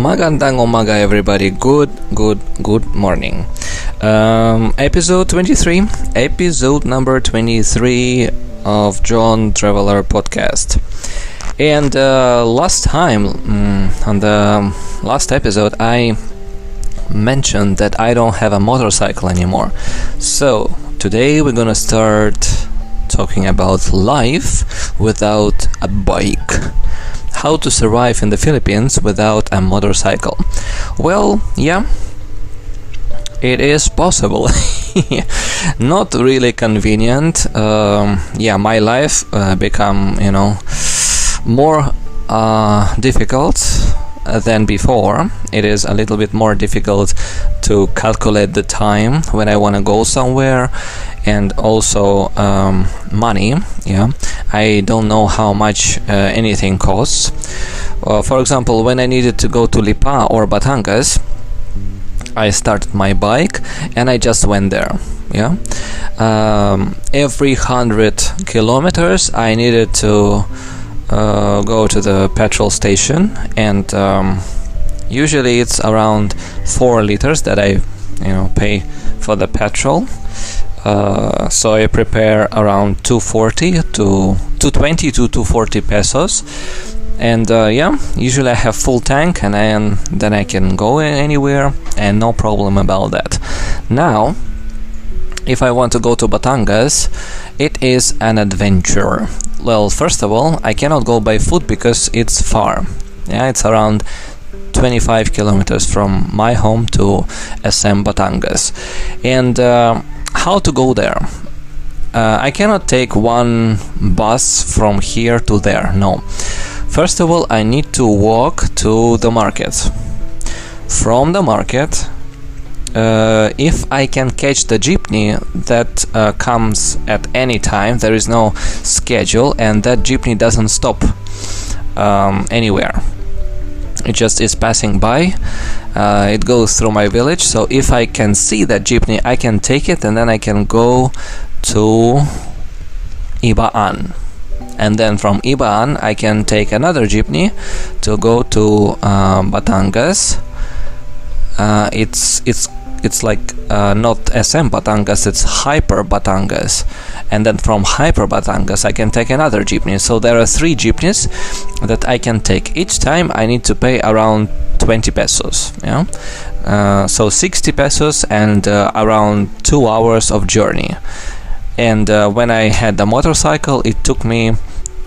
Magandang umaga, everybody. Good morning. Episode number 23 of John Traveler Podcast. And last time, on the last episode, I mentioned that I don't have a motorcycle anymore. So today we're gonna start talking about life without a bike. How to survive in the Philippines without a motorcycle. Well, yeah, it is possible. Not really convenient. My life become more difficult than before. It is a little bit more difficult to calculate the time when I want to go somewhere, and also money. I don't know how much anything costs. For example, when I needed to go to Lipa or Batangas, I started my bike and I just went there. Every 100 kilometers I needed to go to the petrol station, and usually it's around 4 liters that I pay for the petrol. So I prepare around 220 to 240 pesos, and usually I have full tank, and then I can go anywhere and no problem about that. Now, if I want to go to Batangas, it is an adventure. Well, first of all, I cannot go by foot because it's far. It's around 25 kilometers from my home to SM Batangas. And how to go there? I cannot take one bus from here to there. No. First of all, I need to walk to the market. From the market, if I can catch the jeepney that comes at any time, there is no schedule, and that jeepney doesn't stop anywhere. It just is passing by. It goes through my village, so if I can see that jeepney, I can take it, and then I can go to Ibaan. And then from Ibaan, I can take another jeepney to go to Batangas. It's like not SM Batangas, it's Hyper Batangas, and then from Hyper Batangas I can take another jeepney. So there are 3 jeepneys that I can take. Each time I need to pay around 20 pesos. So 60 pesos and around 2 hours of journey. And when I had the motorcycle, it took me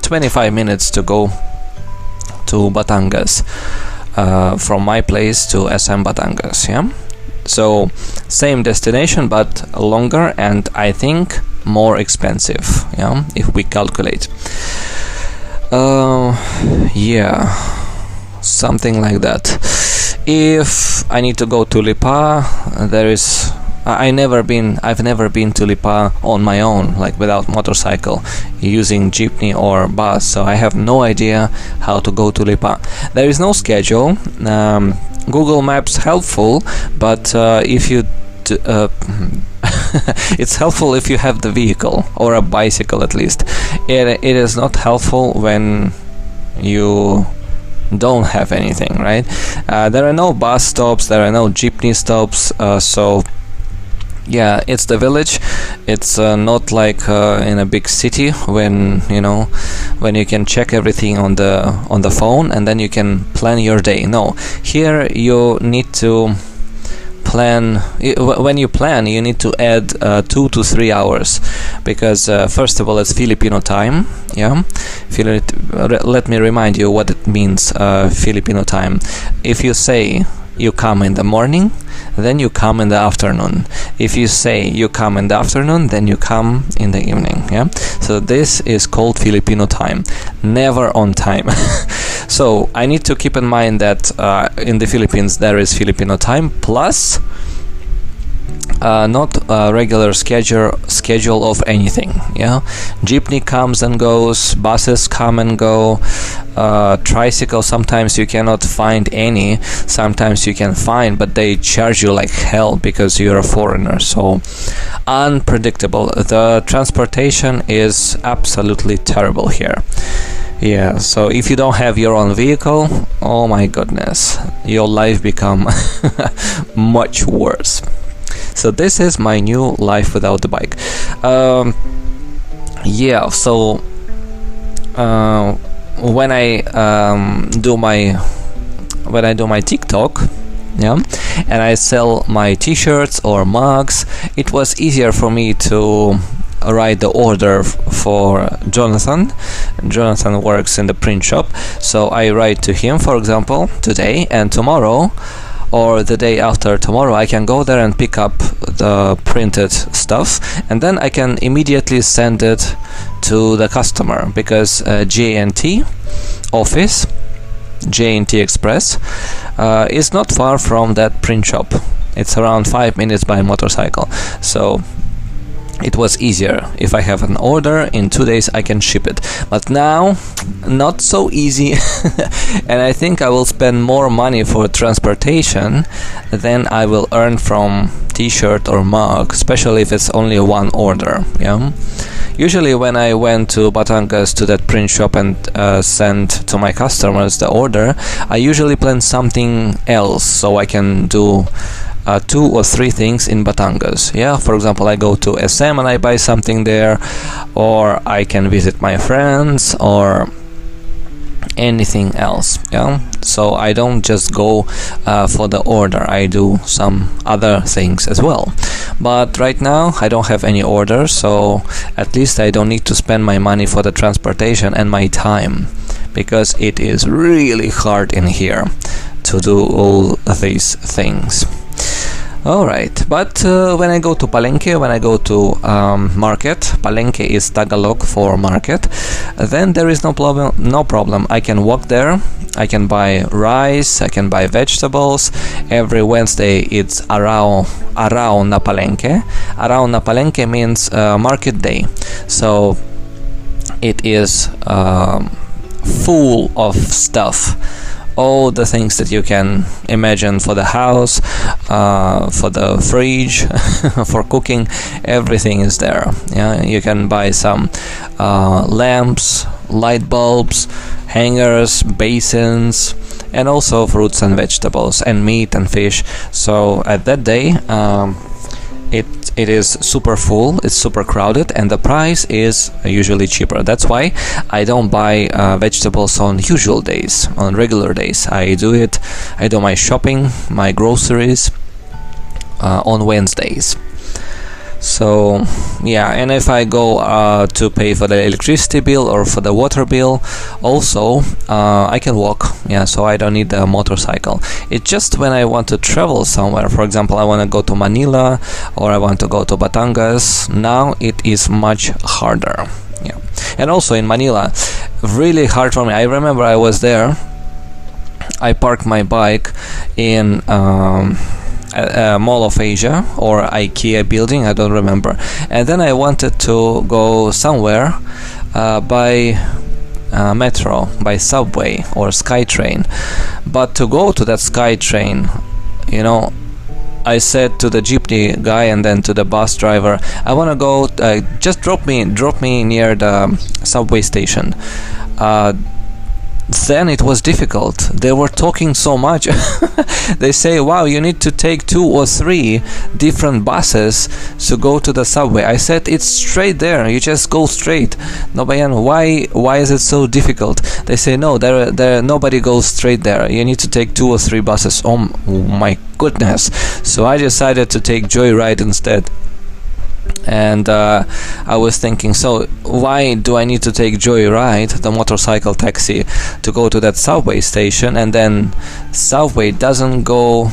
25 minutes to go to Batangas, from my place to SM Batangas. So same destination but longer, and I think more expensive, if we calculate. Something like that. If I need to go to Lipa, I've never been to Lipa on my own, like without motorcycle, using jeepney or bus, so I have no idea how to go to Lipa. There is no schedule. Google Maps helpful, but if you it's helpful if you have the vehicle or a bicycle at least. It is not helpful when you don't have anything, right? There are no bus stops, there are no jeepney stops, so it's the village. It's not like in a big city when you can check everything on the phone and then you can plan your day. No, here you need to plan. When you plan, you need to add 2 to 3 hours, because first of all, it's Filipino time. Let me remind you what it means, Filipino time. If you say you come in the morning, then you come in the afternoon. If you say you come in the afternoon, then you come in the evening. So this is called Filipino time, never on time. So I need to keep in mind that in the Philippines there is Filipino time plus not a regular schedule of anything. Jeepney comes and goes, buses come and go, tricycle sometimes you cannot find any, sometimes you can find, but they charge you like hell because you're a foreigner. So unpredictable. The transportation is absolutely terrible here. Yeah, so if you don't have your own vehicle, oh my goodness, your life become much worse. So this is my new life without the bike. Yeah, so when I do my TikTok, yeah, and I sell my t-shirts or mugs, it was easier for me to write the order for Jonathan. Jonathan works in the print shop, so I write to him, for example, today, and tomorrow or the day after tomorrow I can go there and pick up the printed stuff, and then I can immediately send it to the customer, because J&T office, J&T Express, is not far from that print shop. It's around 5 minutes by motorcycle, so it was easier. If I have an order, in 2 days I can ship it. But now, not so easy. And I think I will spend more money for transportation than I will earn from t-shirt or mug, especially if it's only one order. Yeah. Usually when I went to Batangas to that print shop and sent to my customers the order, I usually plan something else so I can do 2 or 3 things in Batangas. Yeah, for example, I go to SM and I buy something there, or I can visit my friends, or anything else. Yeah, so I don't just go for the order, I do some other things as well. But right now I don't have any orders, so at least I don't need to spend my money for the transportation and my time, because it is really hard in here to do all these things. Alright, but when I go to palengke, when I go to market, palengke is Tagalog for market, then there is no problem. I can walk there, I can buy rice, I can buy vegetables. Every Wednesday it's araw na palengke. Araw na palengke means market day, so it is full of stuff. All the things that you can imagine for the house, for the fridge, for cooking, everything is there. Yeah, you can buy some lamps, light bulbs, hangers, basins, and also fruits and vegetables, and meat and fish. So at that day, it is super full, it's super crowded, and the price is usually cheaper. That's why I don't buy vegetables on usual days, on regular days. I do my shopping, my groceries on Wednesdays. So yeah, and if I go to pay for the electricity bill or for the water bill, also I can walk. Yeah, so I don't need a motorcycle. It's just when I want to travel somewhere, for example, I want to go to Manila or I want to go to Batangas, now it is much harder. Yeah, and also in Manila, really hard for me. I remember I was there, I parked my bike in Mall of Asia or IKEA building, I don't remember, and then I wanted to go somewhere by metro, by subway or SkyTrain. But to go to that SkyTrain, you know, I said to the jeepney guy and then to the bus driver, I want to go, just drop me near the subway station. Then it was difficult. They were talking so much. They say, wow, you need to take 2 or 3 different buses to go to the subway. I said, it's straight there, you just go straight. No, Bayan, why is it so difficult? They say, no, there nobody goes straight there, you need to take 2 or 3 buses. Oh my goodness. So I decided to take Joyride instead. And I was thinking, so why do I need to take Joyride, the motorcycle taxi, to go to that subway station, and then subway doesn't go,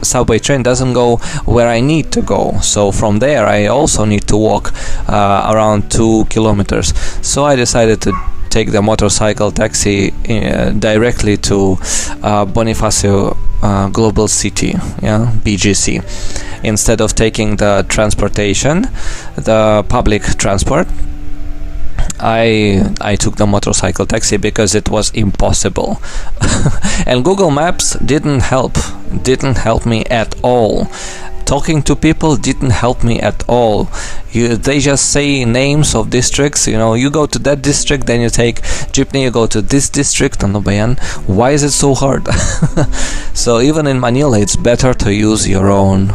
subway train doesn't go where I need to go. So from there I also need to walk around 2 kilometers. So I decided to take the motorcycle taxi directly to Bonifacio Global City, yeah, BGC, instead of taking the transportation, the public transport. I took the motorcycle taxi because it was impossible. And Google Maps didn't help me at all. talking to people didn't help me at all. They just say names of districts, you go to that district, then you take jeepney, you go to this district. Ano ba yan? Why is it so hard? So even in Manila, it's better to use your own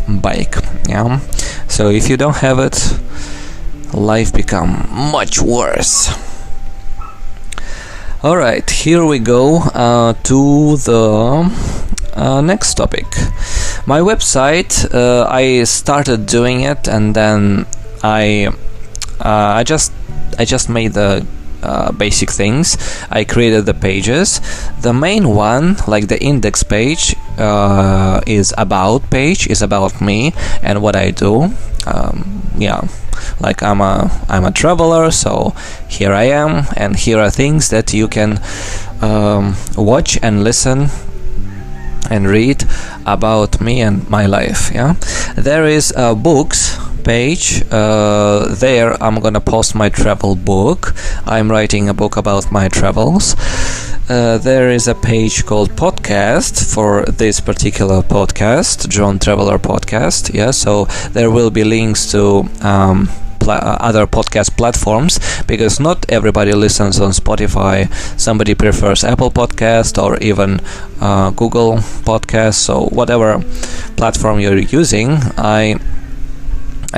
bike. Yeah. So if you don't have it, life become much worse. Alright, here we go to the next topic. My website, I started doing it, and then I just made the basic things. I created the pages. The main one, like the index page, is about page, is about me and what I do. Like I'm a traveler, so here I am, and here are things that you can watch and listen and read about me and my life. Yeah, there is a books page. There I'm gonna post my travel book. I'm writing a book about my travels. There is a page called podcast for this particular podcast, John Traveler Podcast. Yeah, so there will be links to other podcast platforms, because not everybody listens on Spotify. Somebody prefers Apple Podcast or even Google Podcast. So whatever platform you're using, I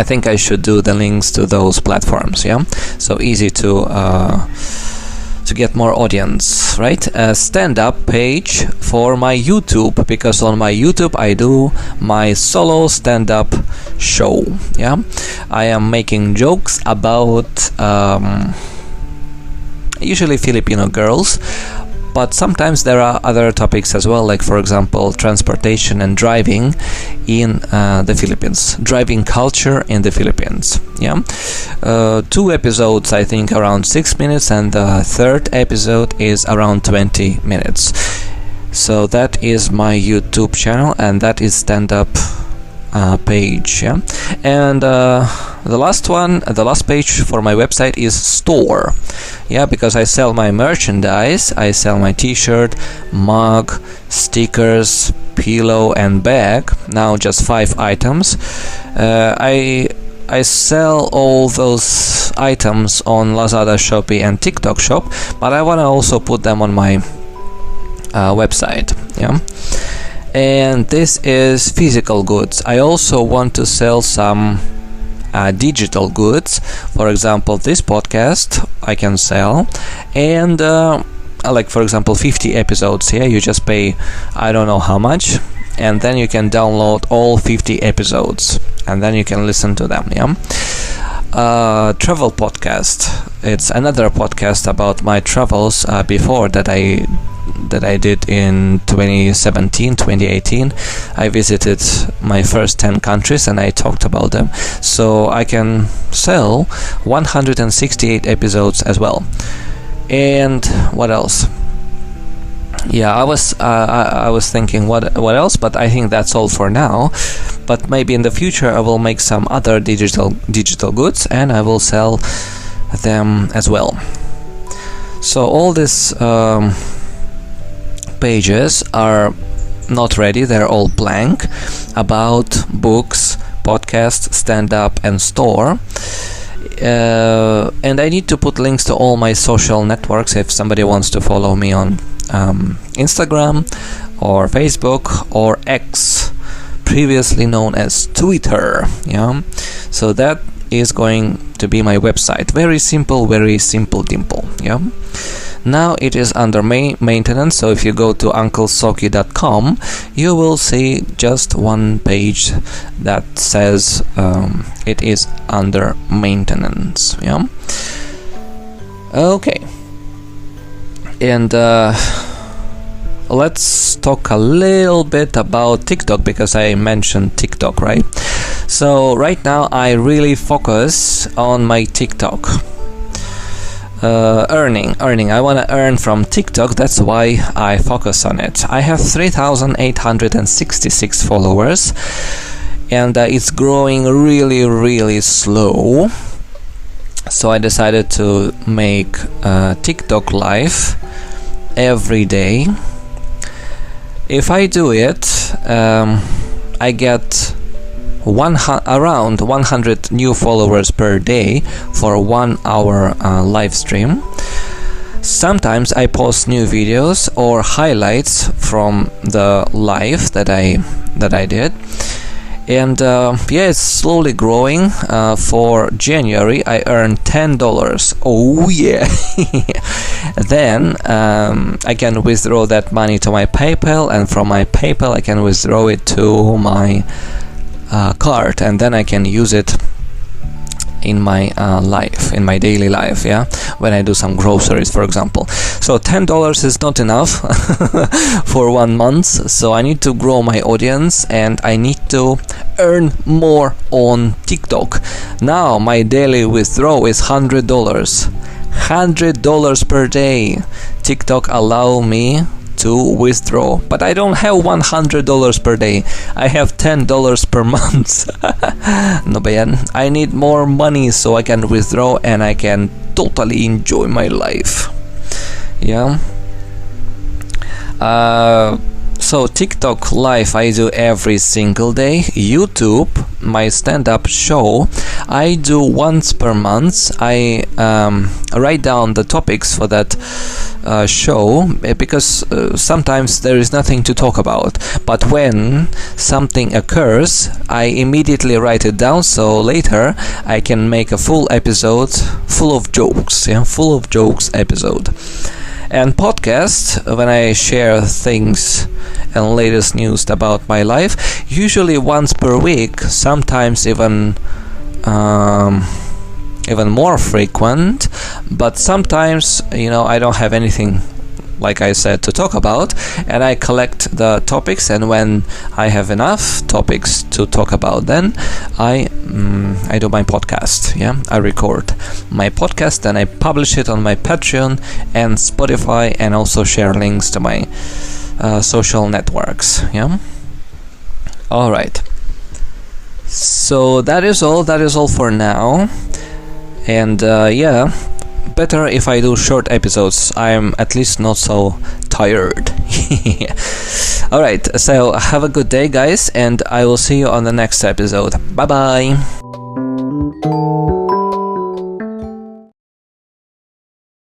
think I should do the links to those platforms. Yeah, so easy to get more audience, right? A stand-up page for my YouTube, because on my YouTube I do my solo stand-up show. Yeah, I am making jokes about usually Filipino girls, but sometimes there are other topics as well, like for example transportation and driving in the Philippines, driving culture in the Philippines. Yeah, 2 episodes, I think around 6 minutes, and the third episode is around 20 minutes. So that is my YouTube channel, and that is stand-up page. Yeah, and the last page for my website is store. Yeah, because I sell my merchandise. I sell my t-shirt, mug, stickers, pillow and bag. Now just 5 items. I sell all those items on Lazada, Shopee and TikTok Shop, but I want to also put them on my website. Yeah. And this is physical goods. I also want to sell some digital goods. For example, this podcast I can sell, and like for example 50 episodes. Yeah, you just pay I don't know how much, and then you can download all 50 episodes, and then you can listen to them. Yeah. Travel podcast. It's another podcast about my travels before that I did in 2017, 2018. I visited my first 10 countries and I talked about them. So I can sell 168 episodes as well. And what else? Yeah, I was thinking what else, but I think that's all for now. But maybe in the future I will make some other digital goods and I will sell them as well. So all these pages are not ready, they're all blank, about books, podcast, stand-up and store. And I need to put links to all my social networks if somebody wants to follow me on Instagram or Facebook or X, previously known as Twitter. Yeah, so that is going to be my website. Very simple dimple. Yeah. Now it is under maintenance, so if you go to unclesoki.com, you will see just one page that says it is under maintenance. Yeah. Okay. And let's talk a little bit about TikTok, because I mentioned TikTok, right? So right now I really focus on my TikTok. Earning. I want to earn from TikTok. That's why I focus on it. I have 3,866 followers, and it's growing really slow. So I decided to make TikTok live every day. If I do it, I get around 100 new followers per day for 1 hour live stream. Sometimes I post new videos or highlights from the live that I did. And it's slowly growing. For January, I earned $10. Oh yeah! Then I can withdraw that money to my PayPal, and from my PayPal I can withdraw it to my card, and then I can use it in my life, in my daily life, when I do some groceries, for example. So $10 is not enough for 1 month, so I need to grow my audience and I need to earn more on TikTok. Now my daily withdrawal is $100 per day. TikTok allow me to withdraw, but I don't have $100 per day. I have $10 per month. No, but I need more money so I can withdraw and I can totally enjoy my life. So TikTok live I do every single day. YouTube, my stand-up show, I do once per month. I write down the topics for that show, because sometimes there is nothing to talk about, but when something occurs I immediately write it down, so later I can make a full episode full of jokes, episode. And podcast, when I share things and latest news about my life, usually once per week, sometimes even more frequent, but sometimes I don't have anything, like I said, to talk about, and I collect the topics, and when I have enough topics to talk about, then I do my podcast. I record my podcast and I publish it on my Patreon and Spotify, and also share links to my social networks. All right, so that is all for now. And better if I do short episodes. I'm at least not so tired. Alright, so have a good day, guys, and I will see you on the next episode. Bye bye.